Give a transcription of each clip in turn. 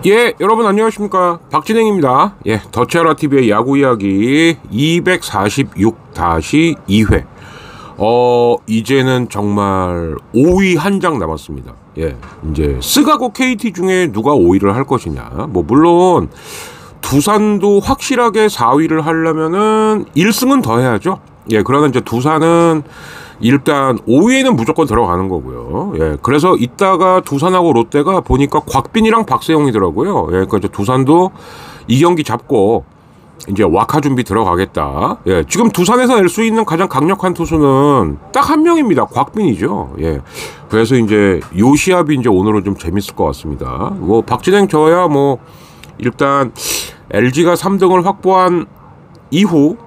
예, 여러분 안녕하십니까, 박진행입니다. 예, 더치아라TV의 야구 이야기 246-2회. 이제는 정말 5위 한 장 남았습니다. 예, 이제 스가고 KT 중에 누가 5위를 할 것이냐. 뭐 물론 두산도 확실하게 4위를 하려면은 1승은 더 해야죠. 예, 그러나 이제 두산은 일단 5위에는 무조건 들어가는 거고요. 예, 그래서 이따가 두산하고 롯데가 보니까 곽빈이랑 박세용이더라고요. 예, 그러니까 이제 두산도 이 경기 잡고 이제 와카 준비 들어가겠다. 예, 지금 두산에서 낼 수 있는 가장 강력한 투수는 딱 한 명입니다. 곽빈이죠. 예, 그래서 이제 요 시합이 이제 오늘은 좀 재밌을 것 같습니다. 뭐 박진행 저야 뭐 일단 LG가 3등을 확보한 이후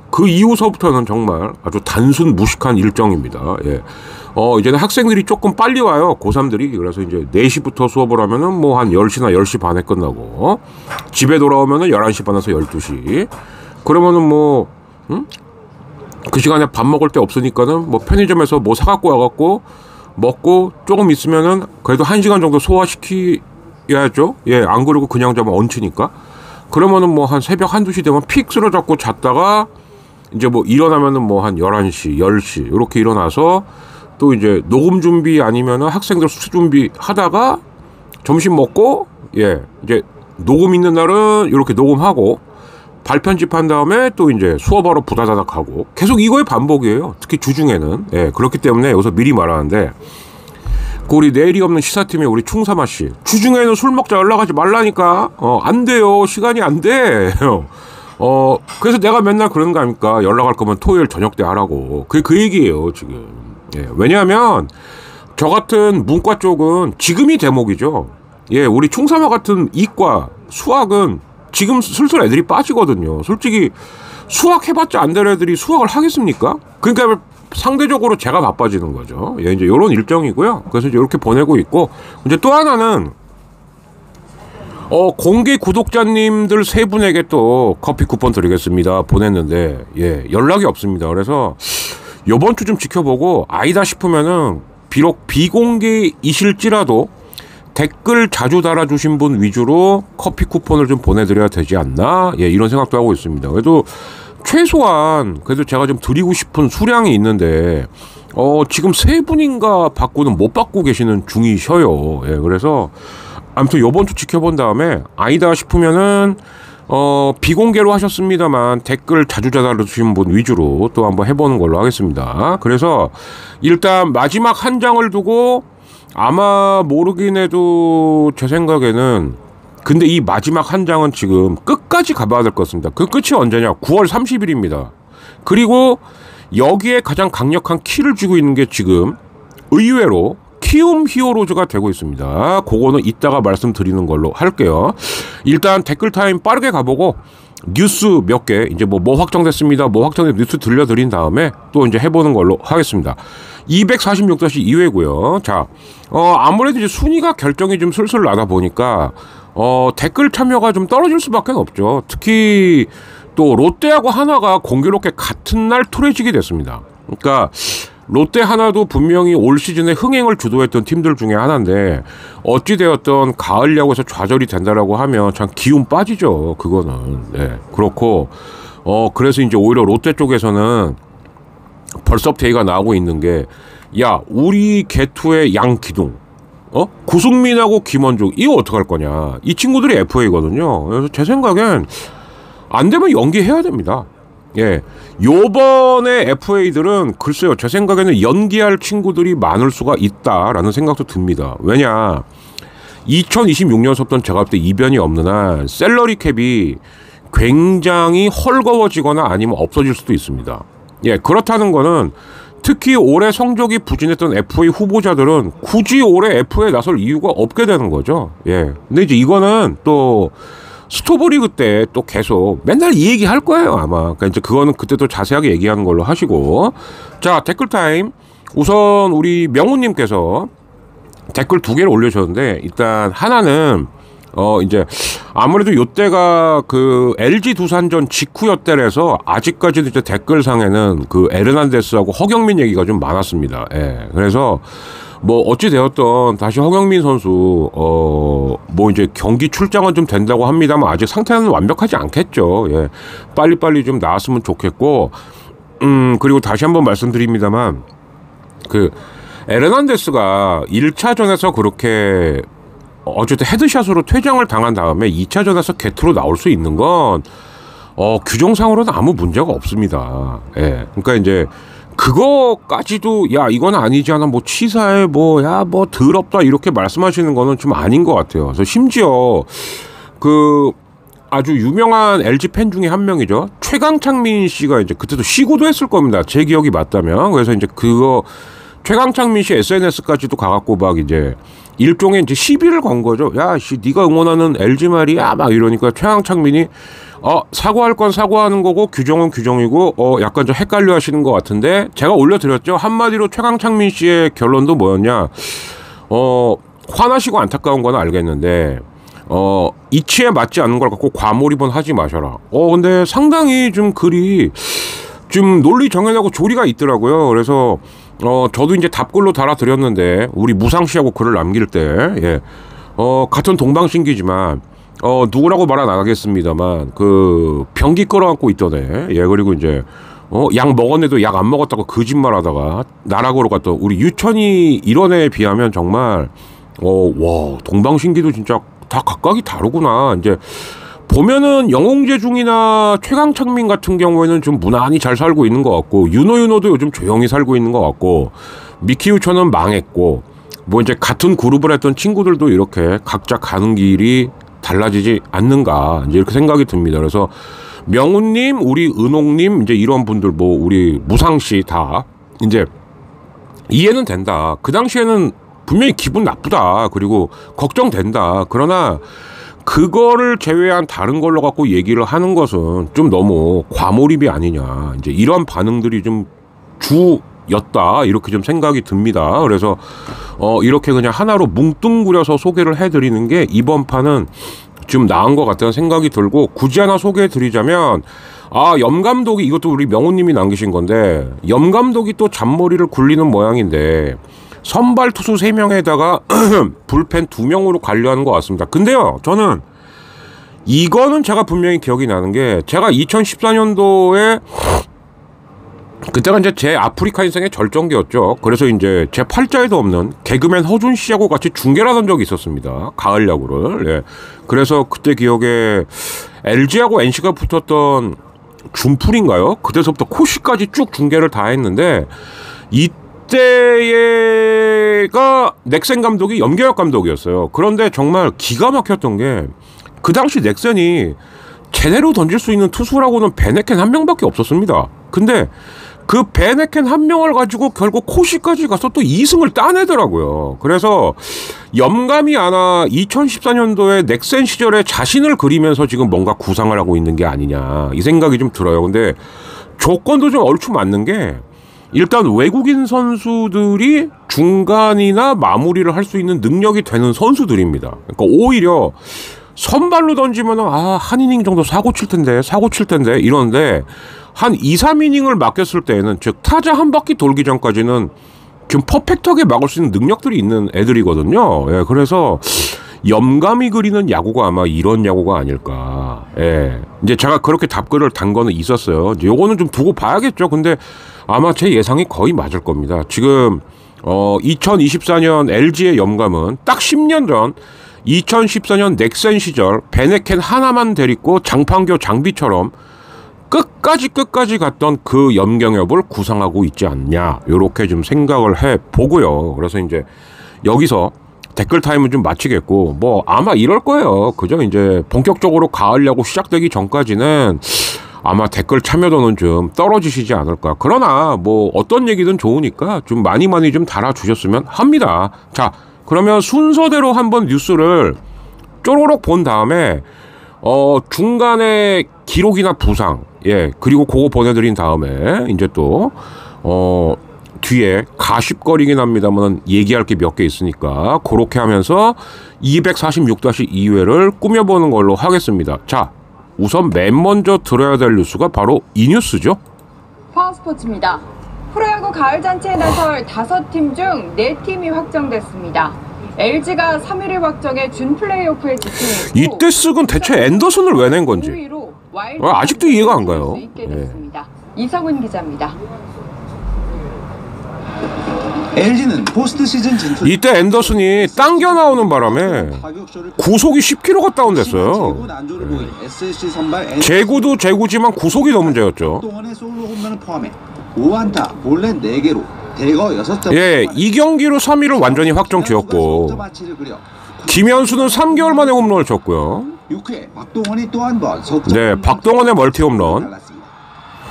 그 이후서부터는 정말 아주 단순 무식한 일정입니다. 예. 이제는 학생들이 조금 빨리 와요. 고3들이. 그래서 이제 4시부터 수업을 하면은 뭐 한 10시나 10시 반에 끝나고, 집에 돌아오면은 11시 반에서 12시. 그러면은 뭐, 그 시간에 밥 먹을 데 없으니까는 뭐 편의점에서 뭐 사갖고 와갖고 먹고 조금 있으면은 그래도 1시간 정도 소화시켜야죠. 예, 안 그러고 그냥 자면 얹히니까. 그러면은 뭐 한 새벽 1-2시 되면 픽 쓰러잡고 잤다가 이제 뭐 일어나면은 뭐 한 11시, 10시 이렇게 일어나서 또 이제 녹음 준비 아니면은 학생들 수업 준비 하다가 점심 먹고, 예, 이제 녹음 있는 날은 이렇게 녹음하고 발편집한 다음에 또 이제 수업하러 부다다닥 하고 계속 이거의 반복이에요. 특히 주중에는. 예, 그렇기 때문에 여기서 미리 말하는데, 그 우리 내일이 없는 시사팀의 우리 충사마 씨, 주중에는 술 먹자 연락하지 말라니까. 안 돼요. 시간이 안 돼. 그래서 내가 맨날 그러는 거 아닙니까? 연락할 거면 토요일 저녁 때 하라고. 그게 그 얘기예요, 지금. 예, 왜냐하면 저 같은 문과 쪽은 지금이 대목이죠. 예, 우리 충사마 같은 이과, 수학은 지금 슬슬 애들이 빠지거든요. 솔직히 수학 해봤자 안 될 애들이 수학을 하겠습니까? 그러니까 상대적으로 제가 바빠지는 거죠. 예, 이제 이런 일정이고요. 그래서 이제 이렇게 보내고 있고, 이제 또 하나는 공개 구독자님들 3분에게 또 커피 쿠폰 드리겠습니다 보냈는데, 예, 연락이 없습니다. 그래서 요번 주 좀 지켜보고 아니다 싶으면은 비록 비공개이실지라도 댓글 자주 달아주신 분 위주로 커피 쿠폰을 좀 보내드려야 되지 않나, 예, 이런 생각도 하고 있습니다. 그래도 최소한 그래도 제가 좀 드리고 싶은 수량이 있는데 지금 3분인가 받고는 못 받고 계시는 중이셔요. 예, 그래서 아무튼 요번 주 지켜본 다음에 아니다 싶으면은 비공개로 하셨습니다만 댓글 자주 달아주신 분 위주로 또 한번 해보는 걸로 하겠습니다. 그래서 일단 마지막 한 장을 두고 아마 모르긴 해도 제 생각에는, 근데 이 마지막 한 장은 지금 끝까지 가봐야 될 것 같습니다. 그 끝이 언제냐? 9월 30일입니다. 그리고 여기에 가장 강력한 키를 쥐고 있는 게 지금 의외로 키움 히어로즈가 되고 있습니다. 그거는 이따가 말씀드리는 걸로 할게요. 일단 댓글 타임 빠르게 가보고 뉴스 몇 개, 이제 뭐 확정됐습니다, 뭐 확정된 뉴스 들려드린 다음에 또 이제 해보는 걸로 하겠습니다. 246-2회고요. 자, 아무래도 이제 순위가 결정이 좀 슬슬 나다 보니까 댓글 참여가 좀 떨어질 수밖에 없죠. 특히 또 롯데하고 하나가 공교롭게 같은 날 투래지게 됐습니다. 그러니까 롯데 하나도 분명히 올 시즌에 흥행을 주도했던 팀들 중에 하나인데 어찌되었던 가을 야구에서 좌절이 된다라고 하면 참 기운 빠지죠. 그거는. 네, 그렇고 그래서 이제 오히려 롯데 쪽에서는 벌써부터 나오고 있는 게, 야, 우리 개투의 양기둥, 구승민하고 김원중 이거 어떡할 거냐. 이 친구들이 FA거든요. 그래서 제 생각엔 안 되면 연기해야 됩니다. 예, 요번에 FA들은 글쎄요, 제 생각에는 연기할 친구들이 많을 수가 있다라는 생각도 듭니다. 왜냐, 2026년서부터는 제가 볼 때 이변이 없는 한 셀러리 캡이 굉장히 헐거워지거나 아니면 없어질 수도 있습니다. 예, 그렇다는 거는 특히 올해 성적이 부진했던 FA 후보자들은 굳이 올해 FA에 나설 이유가 없게 되는 거죠. 예, 근데 이제 이거는 또 스토브리그 때 또 계속 맨날 이 얘기 할 거예요, 아마. 그러니까 이제 그거는 그때 또 자세하게 얘기하는 걸로 하시고. 자, 댓글 타임. 우선 우리 명우님께서 댓글 2개를 올려주셨는데, 일단 하나는 이제 아무래도 요때가 그 LG 두산전 직후였대라서 아직까지도 이제 댓글상에는 그 에르난데스하고 허경민 얘기가 좀 많았습니다. 예. 그래서 뭐 어찌 되었던 다시 허경민 선수 뭐 이제 경기 출장은 좀 된다고 합니다만 아직 상태는 완벽하지 않겠죠. 예. 빨리빨리 좀 나왔으면 좋겠고 그리고 다시 한번 말씀드립니다만 그 에르난데스가 1차전에서 그렇게 어쨌든 헤드샷으로 퇴장을 당한 다음에 2차전에서 게트로 나올 수 있는 건 규정상으로는 아무 문제가 없습니다. 예. 그러니까 이제 그거까지도 야 이건 아니지 않아 뭐 치사해 뭐 야 뭐 더럽다 이렇게 말씀하시는 거는 좀 아닌 것 같아요. 그래서 심지어 그 아주 유명한 LG 팬 중에 한 명이죠. 최강창민 씨가 이제 그때도 시구도 했을 겁니다. 제 기억이 맞다면. 그래서 이제 그거 최강창민 씨 SNS까지도 가갖고 막 이제 일종의 이제 시비를 건 거죠. 야, 씨, 네가 응원하는 LG 말이야, 막 이러니까 최강창민이 사과할 건 사과하는 거고 규정은 규정이고 약간 좀 헷갈려 하시는 것 같은데 제가 올려드렸죠. 한마디로 최강창민 씨의 결론도 뭐였냐? 화나시고 안타까운 건 알겠는데 이치에 맞지 않는 걸 갖고 과몰입은 하지 마셔라. 근데 상당히 좀 글이 좀 논리 정연하고 조리가 있더라고요. 그래서 저도 이제 답글로 달아드렸는데 우리 무상 씨하고 글을 남길 때 예. 같은 동방신기지만 누구라고 말 안 하겠습니다만 그 변기 끌어안고 있더네. 예. 그리고 이제 약 먹었는데도 약 안 먹었다고 거짓말하다가 나락으로 갔던 우리 유천이 이런 애에 비하면 정말 와 동방신기도 진짜 다 각각이 다르구나. 이제 보면은 영웅재중이나 최강창민 같은 경우에는 좀 무난히 잘 살고 있는 것 같고 윤호도 요즘 조용히 살고 있는 것 같고 미키우천은 망했고 뭐 이제 같은 그룹을 했던 친구들도 이렇게 각자 가는 길이 달라지지 않는가 이제 이렇게 생각이 듭니다. 그래서 명훈님, 우리 은옥님 이제 이런 분들 뭐 우리 무상씨 다 이제 이해는 된다. 그 당시에는 분명히 기분 나쁘다. 그리고 걱정된다. 그러나 그거를 제외한 다른 걸로 갖고 얘기를 하는 것은 좀 너무 과몰입이 아니냐. 이제 이런 반응들이 좀 주였다. 이렇게 좀 생각이 듭니다. 그래서 이렇게 그냥 하나로 뭉뚱그려서 소개를 해드리는 게 이번 판은 좀 나은 것 같다는 생각이 들고 굳이 하나 소개해드리자면 염감독이 이것도 우리 명호님이 남기신 건데 염감독이 또 잔머리를 굴리는 모양인데 선발 투수 3명에다가 불펜 2명으로 관리하는 것 같습니다. 근데요, 저는 이거는 제가 분명히 기억이 나는 게 제가 2014년도에 그때가 이제 제 아프리카 인생의 절정기였죠. 그래서 이제 제 팔자에도 없는 개그맨 허준 씨하고 같이 중계를 하던 적이 있었습니다. 가을 야구를. 예. 그래서 그때 기억에 LG하고 NC가 붙었던 준풀인가요? 그때서부터 코시까지 쭉 중계를 다 했는데 이때가 넥센 감독이 염경엽 감독이었어요. 그런데 정말 기가 막혔던 게 그 당시 넥센이 제대로 던질 수 있는 투수라고는 베네켄 한 명밖에 없었습니다. 근데 그 베네켄 한 명을 가지고 결국 코시까지 가서 또 2승을 따내더라고요. 그래서 염감이 아나 2014년도에 넥센 시절에 자신을 그리면서 지금 뭔가 구상을 하고 있는 게 아니냐 이 생각이 좀 들어요. 근데 조건도 좀 얼추 맞는 게 일단 외국인 선수들이 중간이나 마무리를 할 수 있는 능력이 되는 선수들입니다. 그러니까 오히려 선발로 던지면 한 이닝 정도 사고 칠 텐데 이러는데 한 2, 3이닝을 맡겼을 때에는 즉 타자 한 바퀴 돌기 전까지는 좀 퍼펙트하게 막을 수 있는 능력들이 있는 애들이거든요. 예, 그래서 염감이 그리는 야구가 아마 이런 야구가 아닐까. 예. 이제 제가 그렇게 답글을 단 거는 있었어요. 이제 요거는 좀 두고 봐야겠죠. 근데 아마 제 예상이 거의 맞을 겁니다. 지금 2024년 LG의 염감은 딱 10년 전 2014년 넥센 시절 베네켄 하나만 데리고 장판교 장비처럼 끝까지 갔던 그 염경엽을 구상하고 있지 않냐 요렇게 좀 생각을 해보고요. 그래서 이제 여기서 댓글 타임은 좀 마치겠고 뭐 아마 이럴 거예요. 그죠? 이제 본격적으로 가을 야구 시작되기 전까지는 아마 댓글 참여도는 좀 떨어지시지 않을까. 그러나 뭐 어떤 얘기든 좋으니까 좀 많이 좀 달아주셨으면 합니다. 자, 그러면 순서대로 한번 뉴스를 쪼로록 본 다음에 중간에 기록이나 부상 그리고 그거 보내드린 다음에 이제 또 뒤에 가십거리긴 합니다만 얘기할 게 몇 개 있으니까 그렇게 하면서 246-2회를 꾸며보는 걸로 하겠습니다. 자, 우선 맨 먼저 들어야 될 뉴스가 바로 이 뉴스죠. 파워스포츠입니다. 프로야구 가을잔치에 나설 5팀 중 4팀이 확정됐습니다. LG가 3위를 확정해 준 플레이오프에 직행했고 이때 쓱은 대체 앤더슨을 왜 낸 건지 아직도 이해가 안 가요. 네. 이성은 기자입니다. LG는 포스트 시즌 진출. 이때 앤더슨이 당겨 나오는 바람에 구속이 10km가 다운됐어요. 제구도 제구지만 구속이 더 문제였죠. 동안의 솔로 홈런을 포함해 5안타, 볼넷 4개로 대거 6점. 예, 이 경기로 3위를 완전히 확정 지었고 김현수는 3개월 만에 홈런을 쳤고요. 6회 박동원이 또 한 번 석점. 네, 박동원의 멀티 홈런.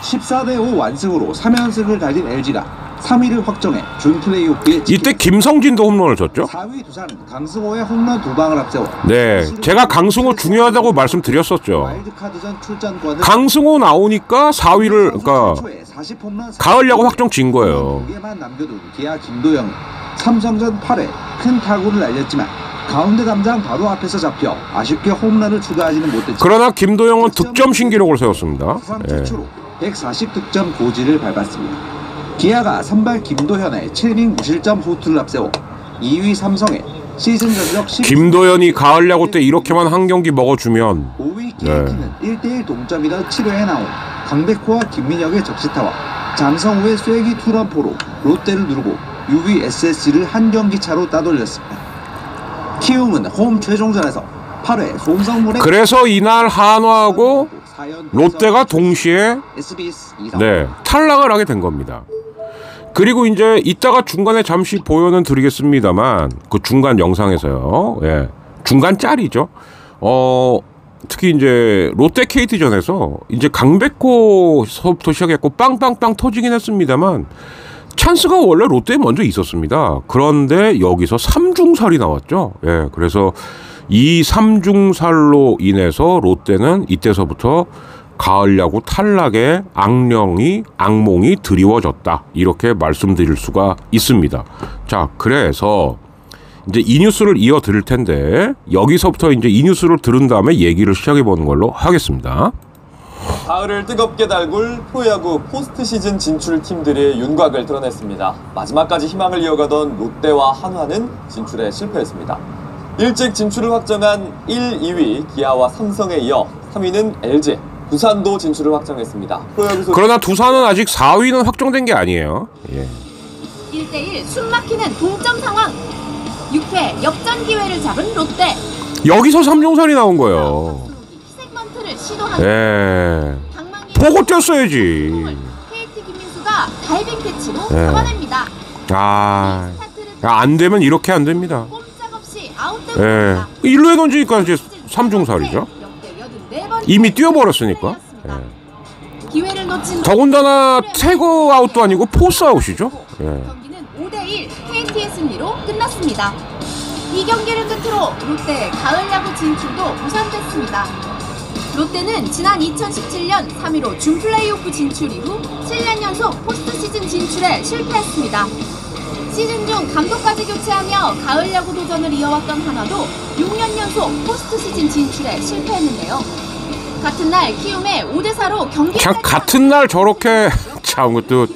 14대5 완승으로 3연승을 달린 LG가 3위를 확정해 준 플레이오프에 이때 김성진도 홈런을 쳤죠. 4위 두산은 강승호의 홈런 2방을 앞세워. 네, 제가 강승호 중요하다고 말씀드렸었죠. 와일드카드전 출전권을 강승호 나오니까 4위를 그러니까 가을 야구 확정 진 거예요. 2개만 남겨둔 기아 김도영. 삼성전 8회 큰 타구를 날렸지만 가운데 담장 바로 앞에서 잡혀 아쉽게 홈런을 추가하지는 못했죠. 그러나 김도영은 득점 신기록을 세웠습니다. 예. 140득점 고지를 밟았습니다. 기아가 선발 김도현의 7이닝 무실점 호투를 앞세워 2위 삼성에 시즌 전적 10. 김도현이 가을 야구 때 이렇게만 한 경기 먹어주면 5위 KT는 1대1 동점이던 7회에 나온 강백호와 김민혁의 적시타와 장성우의 쐐기 투런포로 롯데를 누르고 6위 SSG를 한 경기 차로 따돌렸습니다. 키움은 홈 최종전에서 8회 송성문의 그래서 이날 한화하고 롯데가 동시에 네, 탈락을 하게 된 겁니다. 그리고 이제 이따가 중간에 잠시 보여는 드리겠습니다만 그 중간 영상에서요. 예. 중간 짤이죠. 특히 이제 롯데 KT전에서 이제 강백호서부터 시작했고 빵빵빵 터지긴 했습니다만 찬스가 원래 롯데에 먼저 있었습니다. 그런데 여기서 삼중살이 나왔죠. 예. 그래서 이 삼중살로 인해서 롯데는 이때서부터 가을 야구 탈락의 악몽이 드리워졌다. 이렇게 말씀드릴 수가 있습니다. 자, 그래서 이제 이 뉴스를 이어 드릴 텐데 여기서부터 이제 이 뉴스를 들은 다음에 얘기를 시작해 보는 걸로 하겠습니다. 가을을 뜨겁게 달굴 프로야구 포스트 시즌 진출 팀들의 윤곽을 드러냈습니다. 마지막까지 희망을 이어가던 롯데와 한화는 진출에 실패했습니다. 일찍 진출을 확정한 1, 2위 기아와 삼성에 이어 3위는 LG, 두산도 진출을 확정했습니다. 그러나 두산은 아직 4위는 확정된 게 아니에요. 예. 1대1 숨막히는 동점 상황. 6회 역전 기회를 잡은 롯데. 여기서 삼중살이 나온 거예요. 희생번트를 시도한. 예. 보고 뛰었어야지. KT 김민수가 다이빙 캐치로 잡아냅니다. 안 되면 이렇게 안 됩니다. 꼼짝없이 아웃됩니다. 예. 1루에 던지니까 이제 삼중살이죠. 이미 뛰어버렸으니까. 예. 기회를 놓친 더군다나 태그 아웃도 아니고 포스 아웃이죠. 예. 경기는 5대1 KT의 승리로 끝났습니다. 이 경기를 끝으로 롯데의 가을 야구 진출도 무산됐습니다. 롯데는 지난 2017년 3위로 준 플레이오프 진출 이후 7년 연속 포스트 시즌 진출에 실패했습니다. 시즌 중 감독까지 교체하며 가을 야구 도전을 이어왔던 한화도 6년 연속 포스트 시즌 진출에 실패했는데요. 같은 날 키움의 5대4로 경기 참 같은 날 저렇게 참 그것도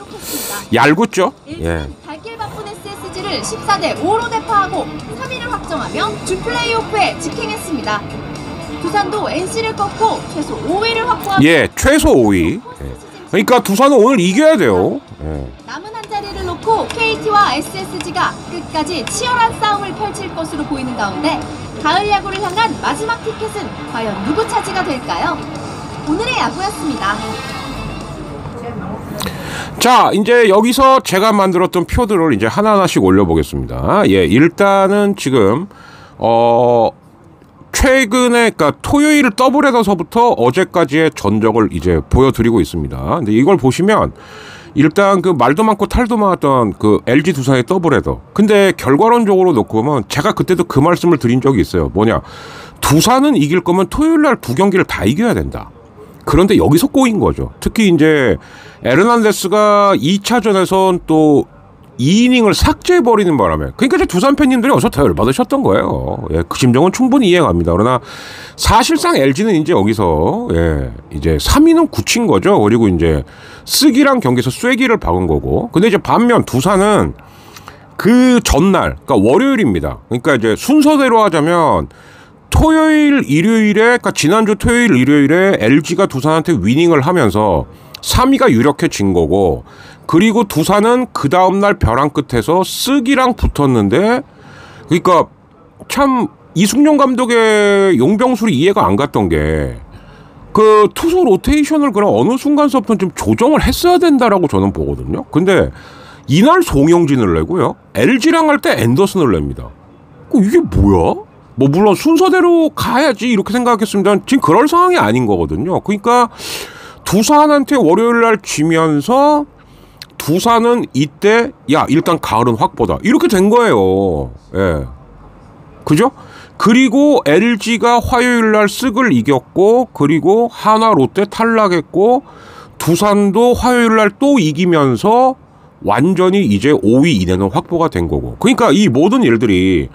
얄궂죠. 예. 발길 바쁜 SSG를 14대5로 대파하고 3위를 확정하며 준 플레이오프에 직행했습니다. 두산도 NC를 꺾고 최소 5위를 확보하고 최소 5위. 예. 그러니까 두산은 오늘 이겨야 돼요. 예. 남은 한 자리를 놓고 KT와 SSG가 끝까지 치열한 싸움을 펼칠 것으로 보이는 가운데 가을 야구를 향한 마지막 티켓은 과연 누구 차지가 될까요? 오늘의 야구였습니다. 자, 이제 여기서 제가 만들었던 표들을 이제 하나하나씩 올려보겠습니다. 예, 일단은 지금 최근에 그러니까 토요일 더블헤더서부터 어제까지의 전적을 이제 보여드리고 있습니다. 근데 이걸 보시면 일단 그 말도 많고 탈도 많았던 그 LG 두산의 더블헤더. 근데 결과론적으로 놓고 보면 제가 그때도 그 말씀을 드린 적이 있어요. 뭐냐? 두산은 이길 거면 토요일 날 두 경기를 다 이겨야 된다. 그런데 여기서 꼬인 거죠. 특히 이제 에르난데스가 2차전에선 또 2이닝을 삭제해버리는 바람에, 그러니까 이제 두산 팬님들이 어서 더 열받으셨던 거예요. 예, 그 심정은 충분히 이해갑니다. 그러나 사실상 LG는 이제 여기서 예, 이제 3이닝 굳힌 거죠. 그리고 이제 쓰기랑 경기에서 쐐기를 박은 거고. 근데 이제 반면 두산은 그 전날, 그러니까 월요일입니다. 그러니까 이제 순서대로 하자면 토요일, 일요일에, 그러니까 지난주 토요일, 일요일에 LG가 두산한테 위닝을 하면서 3위가 유력해진 거고, 그리고 두산은 그 다음날 벼랑 끝에서 쓰기랑 붙었는데, 그러니까 참 이승용 감독의 용병술이 이해가 안 갔던 게, 그 투수 로테이션을 그럼 어느 순간서부터 좀 조정을 했어야 된다라고 저는 보거든요. 근데 이날 송영진을 내고요, LG랑 할 때 앤더슨을 냅니다. 이게 뭐야? 뭐 물론 순서대로 가야지 이렇게 생각했습니다. 지금 그럴 상황이 아닌 거거든요. 그러니까 두산한테 월요일 날 지면서 두산은 이때 야 일단 가을은 확보다 이렇게 된 거예요. 예, 그죠? 그리고 LG가 화요일 날 쓱을 이겼고, 그리고 하나 롯데 탈락했고, 두산도 화요일 날 또 이기면서 완전히 이제 5위 이내는 확보가 된 거고. 그러니까 이 모든 일들이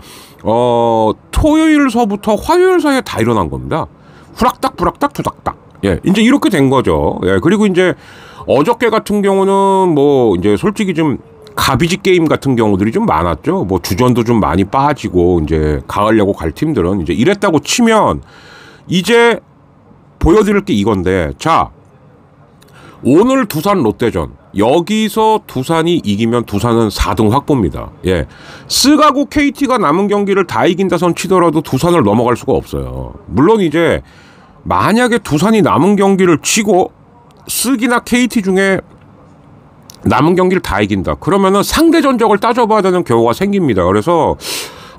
토요일서부터 화요일 사이에 다 일어난 겁니다. 후락딱 부락딱 투닥딱. 예, 이제 이렇게 된 거죠. 예, 그리고 이제 어저께 같은 경우는 뭐 이제 솔직히 좀 가비지 게임 같은 경우들이 좀 많았죠. 뭐 주전도 좀 많이 빠지고 이제 가을야구 갈 팀들은 이제 이랬다고 치면 이제 보여드릴 게 이건데, 자, 오늘 두산 롯데전 여기서 두산이 이기면 두산은 4등 확보입니다. 예, 스가고 KT가 남은 경기를 다 이긴다선 치더라도 두산을 넘어갈 수가 없어요. 물론 이제 만약에 두산이 남은 경기를 지고 스기나 KT 중에 남은 경기를 다 이긴다, 그러면은 상대 전적을 따져봐야 되는 경우가 생깁니다. 그래서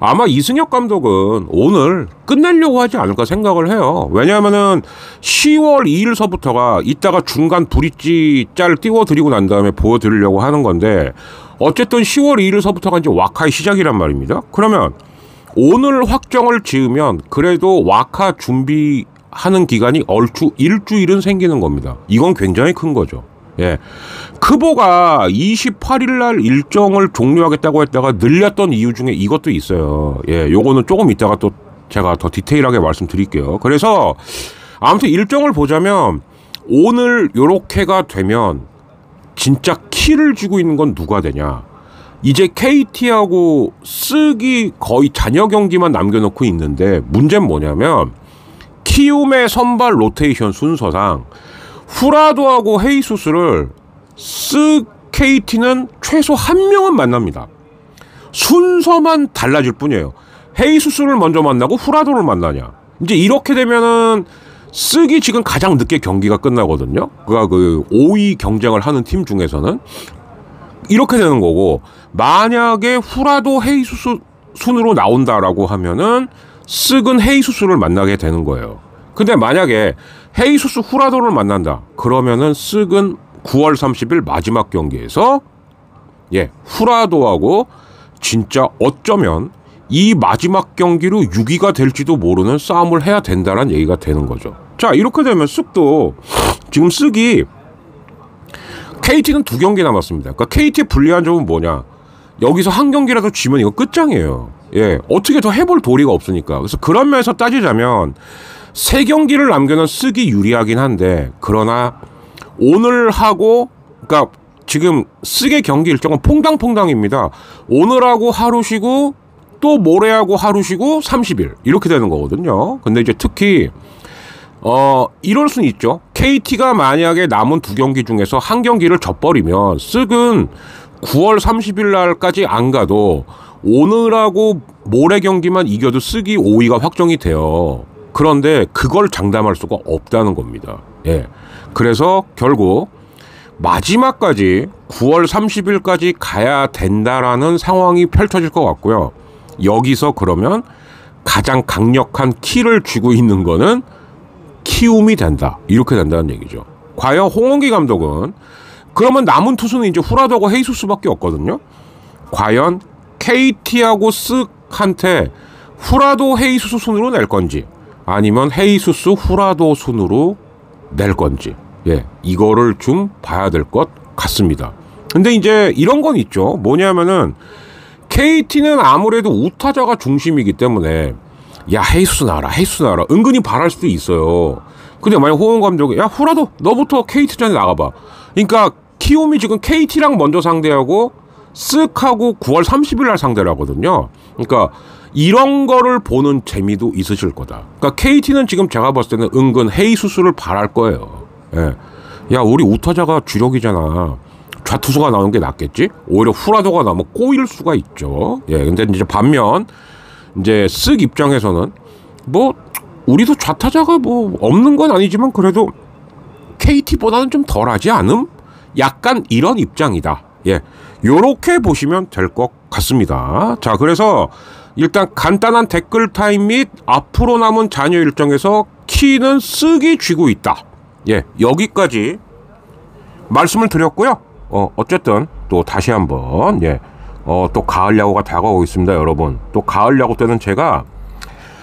아마 이승엽 감독은 오늘 끝내려고 하지 않을까 생각을 해요. 왜냐하면은 10월 2일서부터가 이따가 중간 브릿지 짤 띄워드리고 난 다음에 보여드리려고 하는 건데, 어쨌든 10월 2일서부터가 이제 와카의 시작이란 말입니다. 그러면 오늘 확정을 지으면 그래도 와카 준비하는 기간이 얼추 일주일은 생기는 겁니다. 이건 굉장히 큰 거죠. 예, 크보가 28일 날 일정을 종료하겠다고 했다가 늘렸던 이유 중에 이것도 있어요. 예, 요거는 조금 이따가 또 제가 더 디테일하게 말씀드릴게요. 그래서 아무튼 일정을 보자면 오늘 요렇게가 되면 진짜 키를 쥐고 있는 건 누가 되냐? 이제 KT하고 쓰기 거의 잔여 경기만 남겨놓고 있는데, 문제는 뭐냐면 키움의 선발 로테이션 순서상 후라도하고 헤이수스를 KT는 최소 한 명은 만납니다. 순서만 달라질 뿐이에요. 헤이수스를 먼저 만나고 후라도를 만나냐. 이제 이렇게 되면은 쓰기 지금 가장 늦게 경기가 끝나거든요. 그러니까 그 5위 경쟁을 하는 팀 중에서는 이렇게 되는 거고, 만약에 후라도 헤이수스 순으로 나온다라고 하면은 쓱은 헤이수스를 만나게 되는 거예요. 근데 만약에 헤이수스 후라도를 만난다, 그러면은 쓱은 9월 30일 마지막 경기에서 예, 후라도하고 진짜 어쩌면 이 마지막 경기로 6위가 될지도 모르는 싸움을 해야 된다는 얘기가 되는 거죠. 자, 이렇게 되면 쓱도 지금 쓱이 KT는 2경기 남았습니다. 그러니까 KT의 불리한 점은 뭐냐? 여기서 한 경기라도 지면 이거 끝장이에요. 예, 어떻게 더 해볼 도리가 없으니까. 그래서 그런 면에서 따지자면 3경기를 남겨놓은 쓱이 유리하긴 한데, 그러나 오늘 하고, 그러니까 지금 쓱의 경기 일정은 퐁당퐁당입니다. 오늘하고 하루 쉬고 또 모레하고 하루 쉬고 30일 이렇게 되는 거거든요. 근데 이제 특히 이럴 수는 있죠. KT가 만약에 남은 2경기 중에서 한 경기를 져버리면 쓱은 9월 30일 날까지 안 가도 오늘하고 모레 경기만 이겨도 쓱이 5위가 확정이 돼요. 그런데 그걸 장담할 수가 없다는 겁니다. 예. 그래서 결국 마지막까지 9월 30일까지 가야 된다라는 상황이 펼쳐질 것 같고요. 여기서 그러면 가장 강력한 키를 쥐고 있는 거는 키움이 된다, 이렇게 된다는 얘기죠. 과연 홍원기 감독은 그러면 남은 투수는 이제 후라도하고 헤이수스밖에 없거든요. 과연 KT하고 쓱한테 후라도 헤이수스 순으로 낼 건지, 아니면 헤이수스 후라도 순으로 낼 건지, 예, 이거를 좀 봐야 될 것 같습니다. 근데 이제 이런 건 있죠. 뭐냐면은 KT는 아무래도 우타자가 중심이기 때문에 야 헤이수스 나와라 은근히 바랄 수도 있어요. 근데 만약 호응 감독이 야 후라도 너부터 KT전에 나가봐. 그러니까 키움이 지금 KT랑 먼저 상대하고 쓱 하고 9월 30일 날 상대를 하거든요. 그러니까 이런 거를 보는 재미도 있으실 거다. 그러니까 KT는 지금 제가 봤을 때는 은근 헤이수스를 바랄 거예요. 예. 야 우리 우타자가 주력이잖아. 좌투수가 나오는 게 낫겠지? 오히려 후라도가 나오면 꼬일 수가 있죠. 예. 근데 이제 반면 이제 쓱 입장에서는 뭐 우리도 좌타자가 뭐 없는 건 아니지만 그래도 KT보다는 좀 덜하지 않음? 약간 이런 입장이다. 예. 요렇게 보시면 될 것 같습니다. 자, 그래서 일단 간단한 댓글 타임 및 앞으로 남은 잔여 일정에서 키는 쓱이 쥐고 있다. 예. 여기까지 말씀을 드렸고요. 어쨌든 또 다시 한번 또 가을 야구가 다가오고 있습니다, 여러분. 또 가을 야구 때는 제가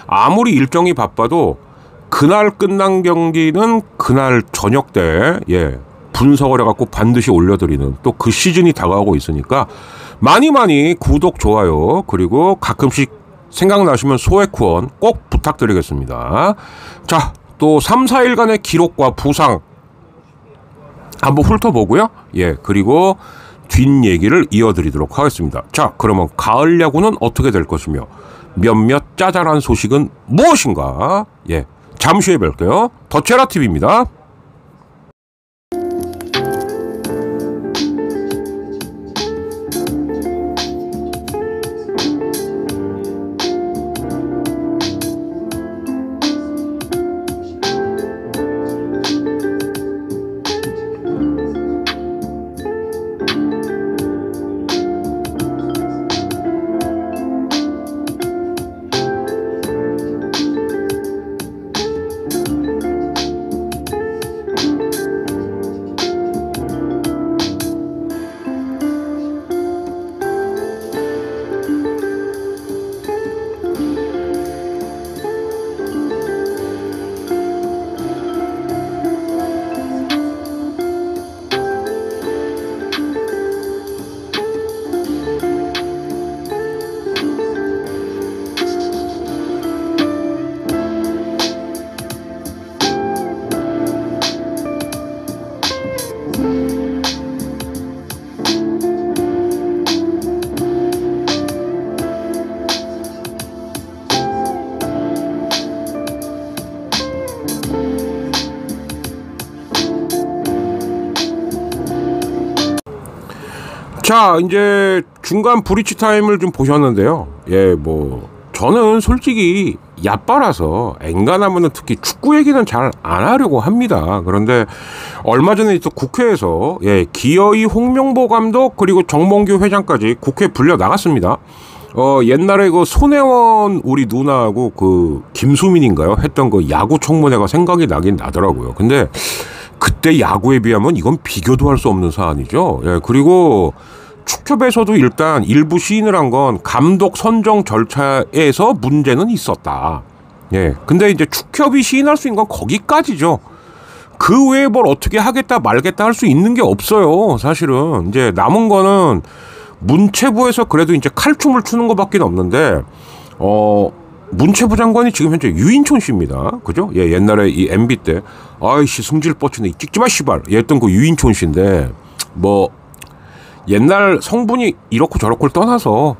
아무리 일정이 바빠도 그날 끝난 경기는 그날 저녁 때 분석을 해갖고 반드시 올려드리는 또 그 시즌이 다가오고 있으니까 많이 구독, 좋아요 그리고 가끔씩 생각나시면 소액 후원 꼭 부탁드리겠습니다. 자, 또 3, 4일간의 기록과 부상 한번 훑어보고요. 그리고 뒷얘기를 이어드리도록 하겠습니다. 자, 그러면 가을 야구는 어떻게 될 것이며 몇몇 짜잘한 소식은 무엇인가? 잠시 후에 뵐게요. 더체라TV입니다. 자, 이제 중간 브리치 타임을 좀 보셨는데요. 뭐 저는 솔직히 얕바라서 엔간하면은 특히 축구 얘기는 잘 안 하려고 합니다. 그런데 얼마 전에 또 국회에서 기어이 홍명보 감독 그리고 정몽규 회장까지 국회 불려 나갔습니다. 옛날에 그 손혜원 우리 누나하고 그 김수민인가요? 했던 그 야구 청문회가 생각이 나긴 나더라고요. 근데 그때 야구에 비하면 이건 비교도 할 수 없는 사안이죠. 그리고 축협에서도 일단 일부 시인을 한 건 감독 선정 절차에서 문제는 있었다. 근데 이제 축협이 시인할 수 있는 건 거기까지죠. 그 외에 뭘 어떻게 하겠다 말겠다 할 수 있는 게 없어요. 사실은 이제 남은 거는 문체부에서 그래도 이제 칼춤을 추는 것밖에 없는데 문체부 장관이 지금 현재 유인촌 씨입니다. 그죠? 옛날에 이 MB 때 아이씨 승질 뻗치네 찍지마 씨발 했던 그 유인촌 씨인데 뭐 옛날 성분이 이렇고 저렇고를 떠나서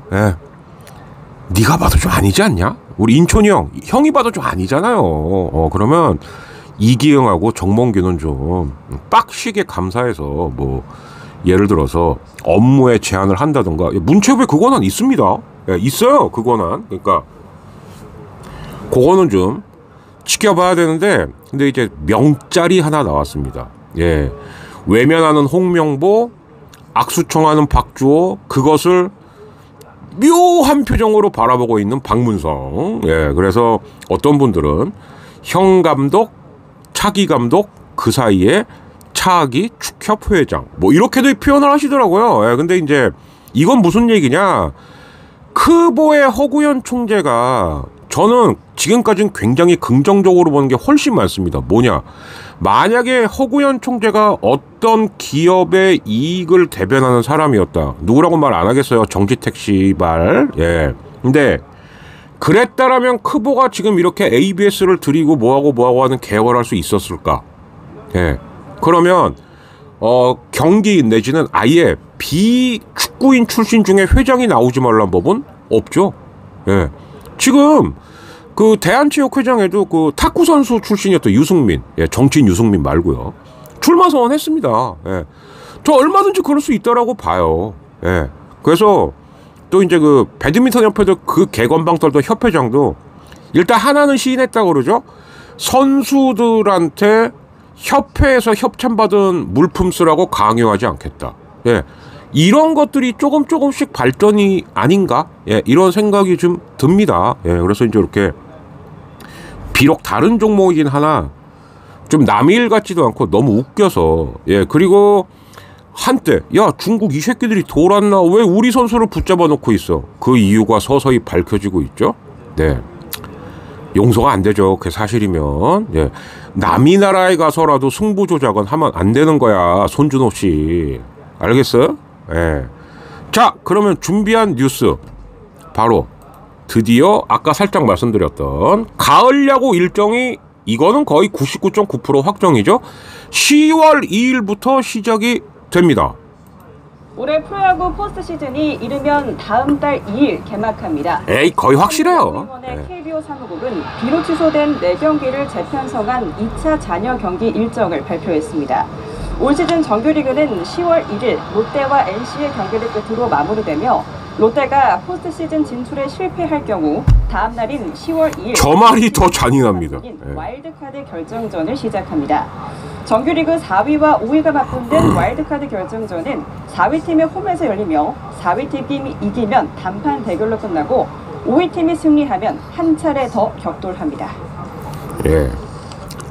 네가 봐도 좀 아니지 않냐? 우리 인촌이 형이 봐도 좀 아니잖아요. 그러면 이기영하고 정몽규는 좀 빡시게 감사해서 뭐 예를 들어서 업무에 제한을 한다던가 문체부에 그 권한 있습니다. 있어요 그 권한. 그러니까 그거는 좀 지켜봐야 되는데 근데 이제 명짤이 하나 나왔습니다. 외면하는 홍명보 악수청하는 박주호 그것을 묘한 표정으로 바라보고 있는 박문성. 그래서 어떤 분들은 형 감독 차기 감독 그 사이에 차기 축협 회장 뭐 이렇게도 표현을 하시더라고요. 근데 이제 이건 무슨 얘기냐 크보의 허구현 총재가 저는 지금까지는 굉장히 긍정적으로 보는 게 훨씬 많습니다. 뭐냐 만약에 허구현 총재가 어떤 기업의 이익을 대변하는 사람이었다. 누구라고 말 안 하겠어요. 정지택 씨발. 예. 근데 그랬다라면 크보가 지금 이렇게 ABS를 들이고 뭐하고 하는 개월할 수 있었을까? 예. 그러면 경기 내지는 아예 비축구인 출신 중에 회장이 나오지 말란 법은 없죠. 예. 지금 그 대한체육회장에도 그 탁구 선수 출신이었던 유승민, 예, 정치인 유승민 말고요. 출마 선언했습니다. 예. 저 얼마든지 그럴 수 있다라고 봐요. 예. 그래서 또 이제 그 배드민턴 협회도 그 개건방 떨던 협회장도 일단 하나는 시인했다고 그러죠. 선수들한테 협회에서 협찬받은 물품 쓰라고 강요하지 않겠다. 예. 이런 것들이 조금씩 발전이 아닌가? 예. 이런 생각이 좀 듭니다. 예. 그래서 이제 이렇게 비록 다른 종목이긴 하나 좀 남의 일 같지도 않고 너무 웃겨서, 예. 그리고 한때 야 중국 이 새끼들이 돌았나 왜 우리 선수를 붙잡아 놓고 있어. 그 이유가 서서히 밝혀지고 있죠. 네, 용서가 안 되죠. 그게 사실이면. 예. 남이 나라에 가서라도 승부 조작은 하면 안 되는 거야, 손준호 씨. 알겠어요? 예. 자, 그러면 준비한 뉴스 바로 드디어 아까 살짝 말씀드렸던 가을 야구 일정이 이거는 거의 99.9% 확정이죠. 10월 2일부터 시작이 됩니다. 올해 프로야구 포스트 시즌이 이르면 다음 달 2일 개막합니다. 에이, 거의 확실해요. 네. KBO 사무국은 비로 취소된 4경기를 재편성한 2차 잔여 경기 일정을 발표했습니다. 올 시즌 정규리그는 10월 1일 롯데와 NC의 경기를 끝으로 마무리되며 롯데가 포스트 시즌 진출에 실패할 경우 다음 날인 10월 2일 저 말이 더 잔인합니다. 와일드카드 결정전을 시작합니다. 정규리그 4위와 5위가 맞붙는 와일드카드 결정전은 4위 팀의 홈에서 열리며 4위 팀이 이기면 단판 대결로 끝나고 5위 팀이 승리하면 한 차례 더 격돌합니다. 예.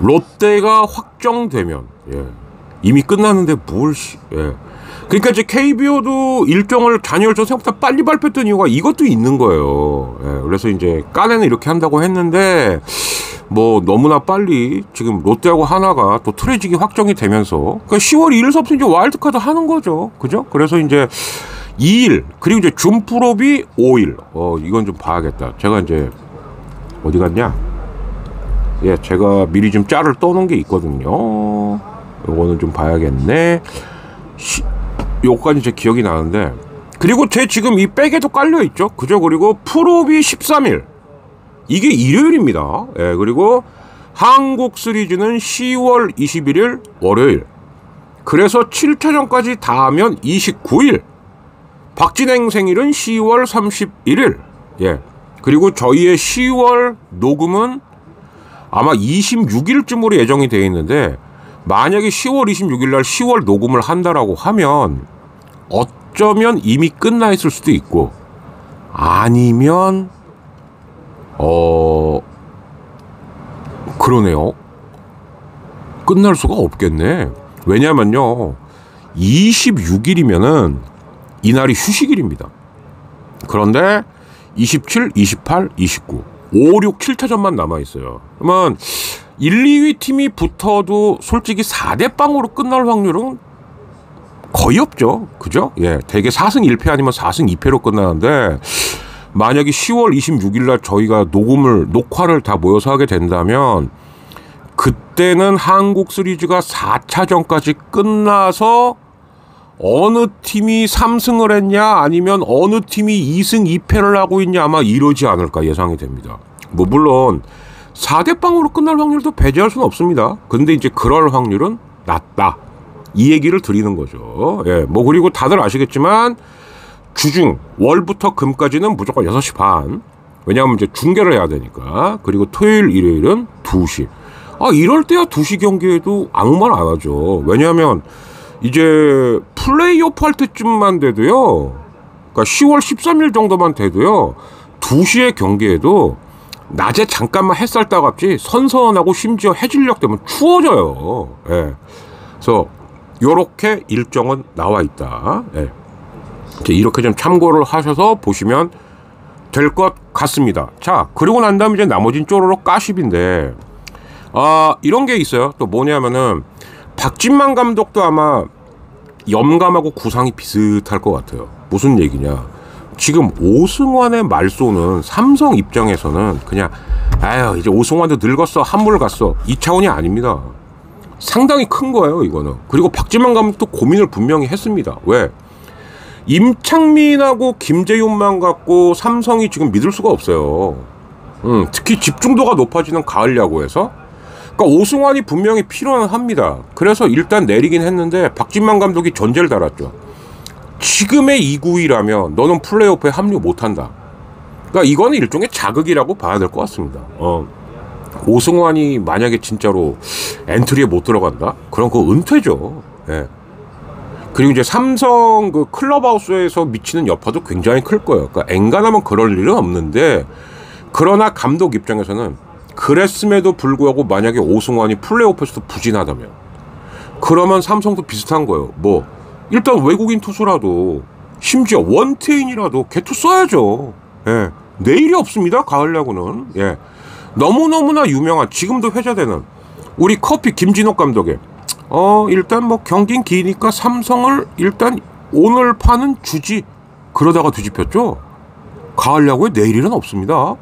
롯데가 확정되면, 예, 이미 끝났는데 뭘, 예. 그러니까 이제 KBO도 일정을 잔여일정 생각보다 빨리 발표했던 이유가 이것도 있는 거예요. 예. 그래서 이제 까내는 이렇게 한다고 했는데 뭐 너무나 빨리 지금 롯데하고 하나가 또 트레직이 확정이 되면서 그러니까 10월 2일서부터 이제 와일드카드 하는 거죠. 그죠? 그래서 이제 2일 그리고 이제 준프로비 5일. 이건 좀 봐야겠다. 제가 이제 어디 갔냐? 예, 제가 미리 좀 짤을 떠놓은 게 있거든요. 요거는 좀 봐야겠네. 요거까지 제 기억이 나는데, 그리고 제 지금 이 백에도 깔려 있죠. 그죠? 그리고 프로비 13일. 이게 일요일입니다. 예, 그리고 한국 시리즈는 10월 21일 월요일. 그래서 7차전까지 다 하면 29일. 박진행 생일은 10월 31일. 예. 그리고 저희의 10월 녹음은 아마 26일쯤으로 예정이 되어 있는데, 만약에 10월 26일 날 10월 녹음을 한다라고 하면 어쩌면 이미 끝나 있을 수도 있고, 아니면 그러네요. 끝날 수가 없겠네. 왜냐면요, 26일이면은 이날이 휴식일입니다. 그런데 27, 28, 29, 5, 6, 7차전만 남아있어요. 그러면 1, 2위 팀이 붙어도 솔직히 4대0으로 끝날 확률은 거의 없죠. 그죠? 예, 대개 4승 1패 아니면 4승 2패로 끝나는데, 만약에 10월 26일 날 저희가 녹화를 다 모여서 하게 된다면, 그때는 한국 시리즈가 4차전까지 끝나서 어느 팀이 3승을 했냐 아니면 어느 팀이 2승 2패를 하고 있냐, 아마 이러지 않을까 예상이 됩니다. 뭐 물론 4대0으로 끝날 확률도 배제할 수는 없습니다. 근데 이제 그럴 확률은 낮다, 이 얘기를 드리는 거죠. 예, 뭐 그리고 다들 아시겠지만 주중 월부터 금까지는 무조건 6시 반. 왜냐하면 이제 중계를 해야 되니까. 그리고 토요일 일요일은 2시. 이럴 때야 2시 경기에도 아무 말 안 하죠. 왜냐하면 이제 플레이오프 할 때쯤만 돼도요, 그러니까 10월 13일 정도만 돼도요, 2시에 경기에도 낮에 잠깐만 햇살 따갑지 선선하고 심지어 해질녘 되면 추워져요. 예. 그래서 요렇게 일정은 나와 있다. 예. 이렇게 좀 참고를 하셔서 보시면 될 것 같습니다. 자, 그리고 난 다음에 이제 나머진 쪼로록 까십인데, 이런 게 있어요. 또 뭐냐면은 박진만 감독도 아마 염감하고 구상이 비슷할 것 같아요. 무슨 얘기냐? 지금 오승환의 말쏘는 삼성 입장에서는 그냥 아유 이제 오승환도 늙었어 한물 갔어 이 차원이 아닙니다. 상당히 큰 거예요 이거는. 그리고 박진만 감독도 고민을 분명히 했습니다. 왜? 임창민하고 김재윤만 갖고 삼성이 지금 믿을 수가 없어요. 특히 집중도가 높아지는 가을 야구에서 그러니까 오승환이 분명히 필요는 합니다. 그래서 일단 내리긴 했는데 박진만 감독이 전제를 달았죠. 지금의 2구위라면 너는 플레이오프에 합류 못한다. 그러니까 이거는 일종의 자극이라고 봐야 될 것 같습니다. 오승환이 만약에 진짜로 엔트리에 못 들어간다? 그럼 그거 은퇴죠. 예. 그리고 이제 삼성 그 클럽하우스에서 미치는 여파도 굉장히 클 거예요. 그러니까 엔간하면 그럴 일은 없는데 그러나 감독 입장에서는 그랬음에도 불구하고 만약에 오승환이 플레이오프에서도 부진하다면 그러면 삼성도 비슷한 거예요. 뭐 일단 외국인 투수라도 심지어 원태인이라도 개투 써야죠. 예. 내일이 없습니다. 가을 야구는. 예. 너무너무나 유명한 지금도 회자되는 우리 커피 김진욱 감독의 일단 뭐 경기는 기니까 삼성을 일단 오늘 파는 주지 그러다가 뒤집혔죠. 가을 야구에 내일은 없습니다.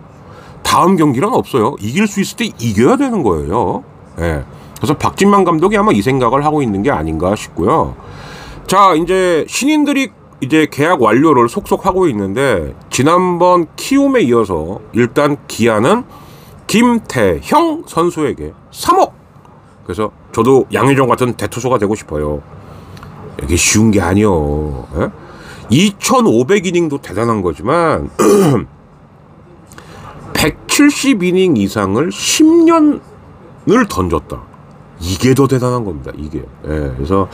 다음 경기는 없어요. 이길 수 있을 때 이겨야 되는 거예요. 예. 그래서 박진만 감독이 아마 이 생각을 하고 있는 게 아닌가 싶고요. 자, 이제 신인들이 이제 계약 완료를 속속 하고 있는데 지난번 키움에 이어서 일단 기아는 김태형 선수에게 3억. 그래서 저도 양현종 같은 대투수가 되고 싶어요. 이게 쉬운 게 아니요. 2,500이닝도 대단한 거지만 170이닝 이상을 10년을 던졌다. 이게 더 대단한 겁니다. 이게. 예, 그래서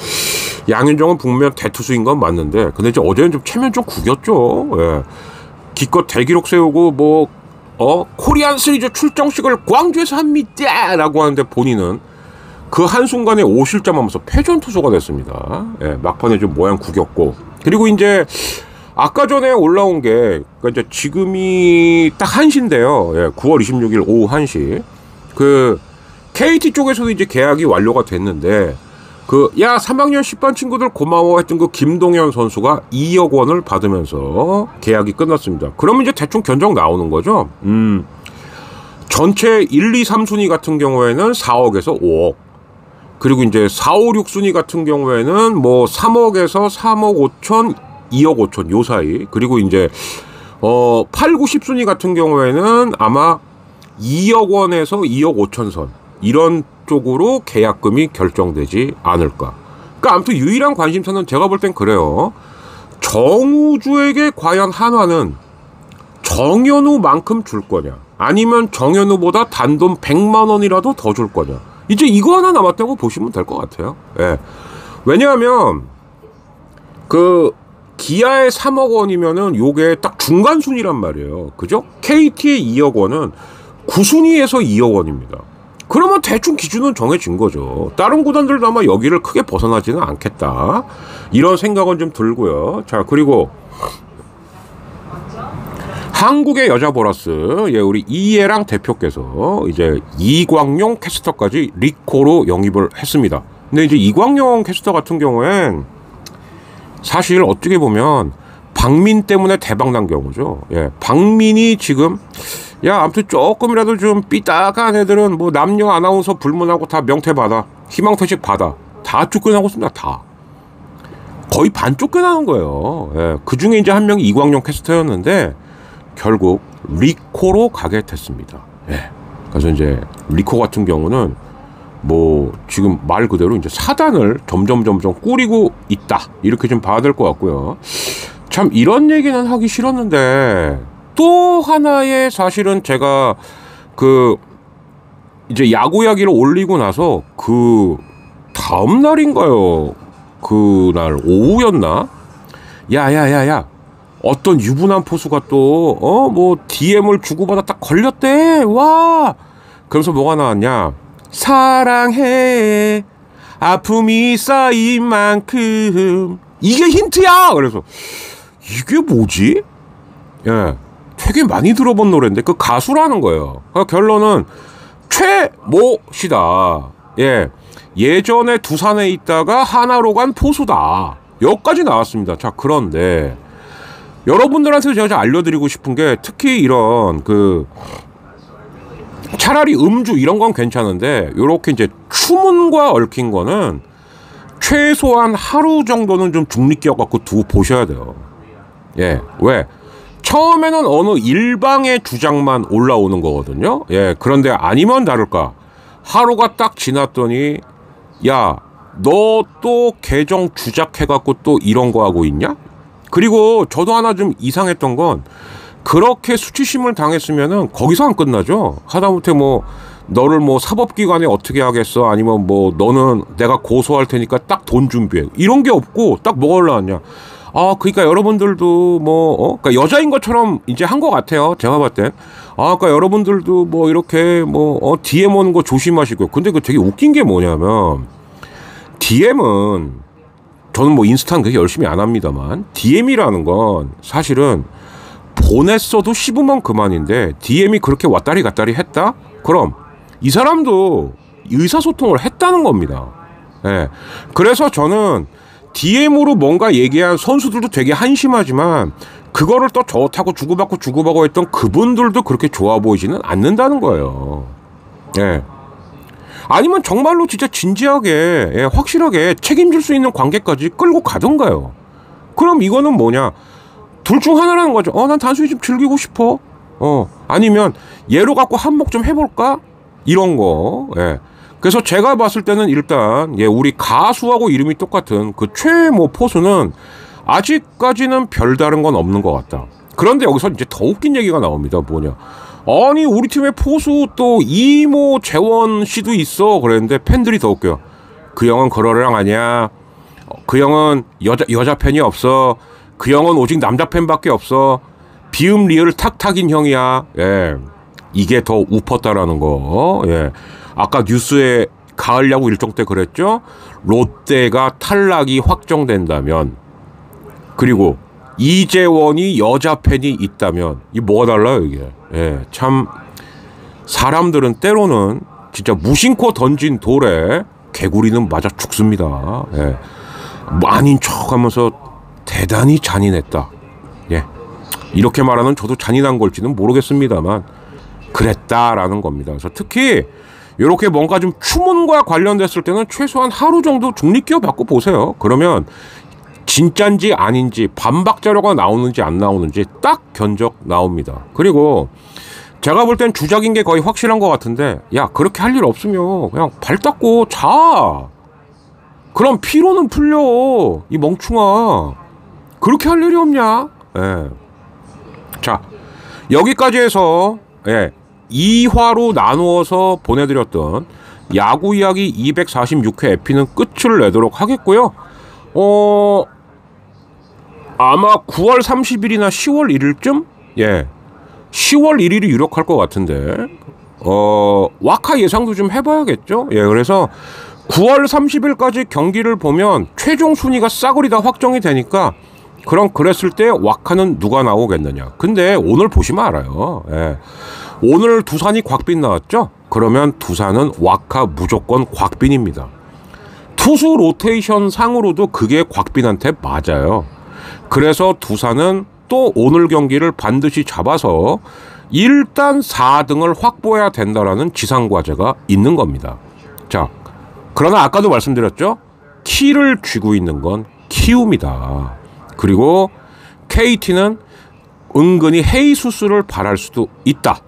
양현종은 분명 대투수인 건 맞는데 근데 이제 어제는 좀 체면 좀 구겼죠. 예. 기껏 대기록 세우고 뭐 코리안 시리즈 출정식을 광주에서 합니다 라고 하는데 본인은 그 한순간에 5실점 하면서 패전 투수가 됐습니다. 예, 막판에 좀 모양 구겼고 그리고 이제 아까 전에 올라온 게 그러니까 이제 지금이 딱 1시인데요. 예, 9월 26일 오후 1시 그 KT 쪽에서도 이제 계약이 완료가 됐는데 3학년 10반 친구들 고마워 했던 그 김동현 선수가 2억 원을 받으면서 계약이 끝났습니다. 그러면 이제 대충 견적 나오는 거죠. 전체 1, 2, 3순위 같은 경우에는 4억에서 5억. 그리고 이제 4, 5, 6순위 같은 경우에는 뭐 3억에서 3억 5천, 2억 5천 요 사이. 그리고 이제 8, 9, 10순위 같은 경우에는 아마 2억 원에서 2억 5천 선. 이런 쪽으로 계약금이 결정되지 않을까. 그러니까 아무튼 유일한 관심사는 제가 볼 땐 그래요. 정우주에게 과연 한화는 정현우만큼 줄 거냐 아니면 정현우보다 단돈 100만 원이라도 더 줄 거냐. 이제 이거 하나 남았다고 보시면 될 것 같아요. 예. 왜냐하면 그 기아의 3억 원이면은 요게 딱 중간 순위란 말이에요. 그죠? KT의 2억 원은 9순위에서 2억 원입니다. 그러면 대충 기준은 정해진 거죠. 다른 구단들도 아마 여기를 크게 벗어나지는 않겠다. 이런 생각은 좀 들고요. 자, 그리고 한국의 여자 보너스, 예, 우리 이예랑 대표께서 이제 이광용 캐스터까지 리코로 영입을 했습니다. 근데 이제 이광용 캐스터 같은 경우엔 사실 어떻게 보면 박민 때문에 대박난 경우죠. 예, 박민이 지금 아무튼 조금이라도 좀 삐딱한 애들은 뭐 남녀 아나운서 불문하고 다 명퇴 받아, 희망퇴직 받아, 다 쫓겨나고 있습니다. 다 거의 반 쫓겨나는 거예요. 예, 그 중에 이제 한 명이 이광용 캐스터였는데 결국 리코로 가게 됐습니다. 예, 그래서 이제 리코 같은 경우는 뭐 지금 말 그대로 이제 사단을 점점 꾸리고 있다 이렇게 좀 봐야 될 것 같고요. 참 이런 얘기는 하기 싫었는데. 또 하나의 사실은 제가 이제 야구 이야기를 올리고 나서 그 다음 날인가요? 그날 오후였나? 야야야야 어떤 유부남 포수가 또 뭐 DM을 주고받아 딱 걸렸대. 와. 그러면서 뭐가 나왔냐? 사랑해 아픔이 쌓인 만큼 이게 힌트야. 그래서 이게 뭐지? 예. 되게 많이 들어본 노래인데 그 가수라는 거예요. 그러니까 결론은 최모시다. 예, 예전에 두산에 있다가 하나로 간 포수다. 여기까지 나왔습니다. 자, 그런데 여러분들한테 제가 알려드리고 싶은 게 특히 이런 차라리 음주 이런 건 괜찮은데 요렇게 이제 추문과 얽힌 거는 최소한 하루 정도는 좀 중립기업 갖고 두고 보셔야 돼요. 예, 왜? 처음에는 어느 일방의 주장만 올라오는 거거든요. 예, 그런데 아니면 다를까 하루가 딱 지났더니 야, 너 또 계정 주작해갖고 또 이런 거 하고 있냐? 그리고 저도 하나 좀 이상했던 건 그렇게 수치심을 당했으면은 거기서 안 끝나죠. 하다못해 뭐 너를 뭐 사법기관에 어떻게 하겠어? 아니면 뭐 너는 내가 고소할 테니까 딱 돈 준비해. 이런 게 없고 딱 뭐가 올라왔냐? 아, 그러니까 여러분들도 그러니까 여자인 것처럼 이제 한 것 같아요. 제가 봤을 땐. 그러니까 여러분들도 뭐 이렇게 DM 오는 거 조심하시고요. 근데 그 되게 웃긴 게 뭐냐면 DM은 저는 뭐 인스타는 그렇게 열심히 안 합니다만 DM이라는 건 사실은 보냈어도 씹으면 그만인데 DM이 그렇게 왔다리 갔다리 했다? 그럼 이 사람도 의사소통을 했다는 겁니다. 예. 그래서 저는 DM으로 뭔가 얘기한 선수들도 되게 한심하지만 그거를 또 좋다고 주고받고 했던 그분들도 그렇게 좋아 보이지는 않는다는 거예요. 예. 아니면 정말로 진짜 진지하게, 예, 확실하게 책임질 수 있는 관계까지 끌고 가던가요. 그럼 이거는 뭐냐? 둘 중 하나라는 거죠. 난 단순히 좀 즐기고 싶어. 아니면 얘로 갖고 한몫 좀 해볼까? 이런 거. 예. 그래서 제가 봤을 때는 일단, 예, 우리 가수하고 이름이 똑같은 그 최모 포수는 아직까지는 별다른 건 없는 것 같다. 그런데 여기서 이제 더 웃긴 얘기가 나옵니다. 뭐냐? 아니, 우리 팀의 포수 또 이모 재원 씨도 있어. 그랬는데 팬들이 더 웃겨요. 그 형은 그러려랑 아니야. 그 형은 여자 팬이 없어. 그 형은 오직 남자 팬밖에 없어. 비음 리을 탁탁인 형이야. 예. 이게 더 우펐다라는 거. 예. 아까 뉴스에 가을 야구 일정 때 그랬죠. 롯데가 탈락이 확정된다면, 그리고 이재원이 여자 팬이 있다면, 이 뭐가 달라요 이게. 예. 참 사람들은 때로는 진짜 무심코 던진 돌에 개구리는 맞아 죽습니다. 예. 아닌 척하면서 대단히 잔인했다. 예. 이렇게 말하는 저도 잔인한 걸지는 모르겠습니다만 그랬다라는 겁니다. 그래서 특히 이렇게 뭔가 좀 추문과 관련됐을 때는 최소한 하루 정도 중립기업 받고 보세요. 그러면 진짠지 아닌지 반박 자료가 나오는지 안 나오는지 딱 견적 나옵니다. 그리고 제가 볼 땐 주작인 게 거의 확실한 것 같은데, 야, 그렇게 할 일 없으면 그냥 발 닦고 자. 그럼 피로는 풀려. 이 멍충아. 그렇게 할 일이 없냐? 예. 자, 여기까지 해서, 예, 2화로 나누어서 보내드렸던 야구 이야기 246회 에피는 끝을 내도록 하겠고요. 아마 9월 30일이나 10월 1일쯤? 예. 10월 1일이 유력할 것 같은데, 와카 예상도 좀 해봐야겠죠? 예, 그래서 9월 30일까지 경기를 보면 최종 순위가 싸그리 다 확정이 되니까, 그럼 그랬을 때 와카는 누가 나오겠느냐. 근데 오늘 보시면 알아요. 예. 오늘 두산이 곽빈 나왔죠? 그러면 두산은 와카 무조건 곽빈입니다. 투수 로테이션 상으로도 그게 곽빈한테 맞아요. 그래서 두산은 또 오늘 경기를 반드시 잡아서 일단 4등을 확보해야 된다라는 지상과제가 있는 겁니다. 자, 그러나 아까도 말씀드렸죠? 키를 쥐고 있는 건 키움이다. 그리고 KT는 은근히 헤이수스를 바랄 수도 있다.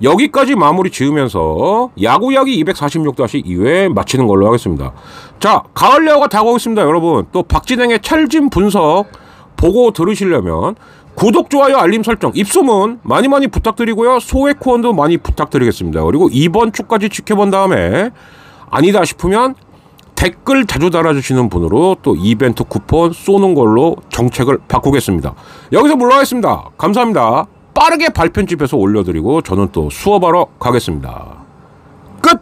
여기까지 마무리 지으면서 야구 이야기 246-2회 마치는 걸로 하겠습니다. 자, 가을 야구가 다가오고 있습니다. 여러분, 또 박진행의 찰진 분석 보고 들으시려면 구독, 좋아요, 알림 설정, 입소문 많이 부탁드리고요. 소액 후원도 많이 부탁드리겠습니다. 그리고 이번 주까지 지켜본 다음에 아니다 싶으면 댓글 자주 달아주시는 분으로 또 이벤트 쿠폰 쏘는 걸로 정책을 바꾸겠습니다. 여기서 물러가겠습니다. 감사합니다. 빠르게 발편집해서 올려드리고 저는 또 수업하러 가겠습니다. 끝!